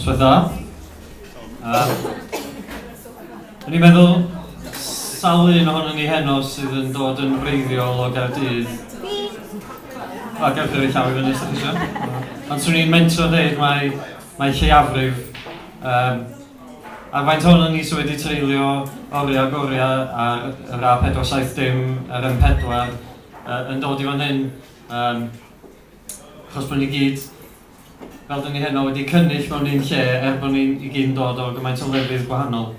Noswaith dda. O'n i'n meddwl sawl un ohonon ni heno sydd yn dod yn wreiddiol o Caerdydd. A gewch chi llaw i fyny os ydych chi eisiau. Ond swn i'n mentro dweud mae lleiafrif. A faint ohonon ni sydd wedi treulio oriau goriau ar yr A470, yr M4, yn dod i fan hyn. Achos bod ni gyd, fel dyn ni heno, wedi cynnill mewn un lle bod ni'n i gyd yn dod o gymaint o lefydd gwahanol.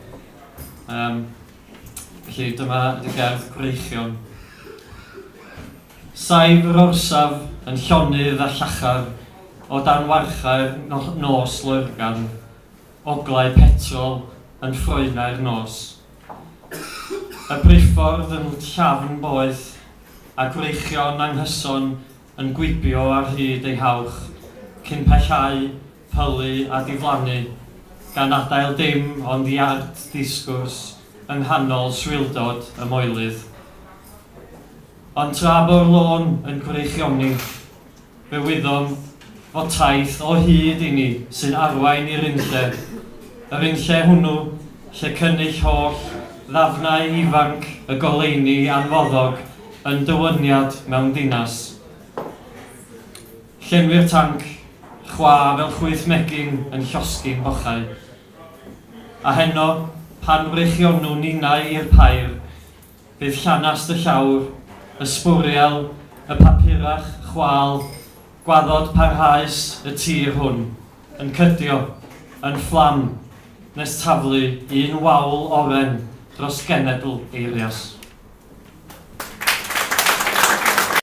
Felly dyma y gerdd Gwreichion. Saif yr orsaf yn llonydd a llachar o dan warchau'r nos lyrgan, oglau petrol yn ffroenau'r nos. Y briffordd yn llafn boeth a Gwreichion anghyson yn gwibio ar hyd ei hawch cyn pellhau, pylu a diflannu gan adael dim ond iard disgwrs yng nghanol swildod y moelydd. Ond tra bo'r lôn yn Gwreichioni, fe wyddom fod taith o hyd i ni sy'n arwain i'r unlle. Yr unlle hwnnw lle cynnill holl ddafnau ifanc y goleuni anfoddog yn dywyniad mewn dinas. Llenwi'r tanc, chwa fel chwyth megin yn llosgi'n bochau. A heno, pan wreichionw ninau i'r pair, bydd llanast y llawr, y sbwriel, y papurach, chwal, gwaddod parhaus y tir hwn, yn cydio, yn fflam, nes taflu un wawl oren dros genedl eirias.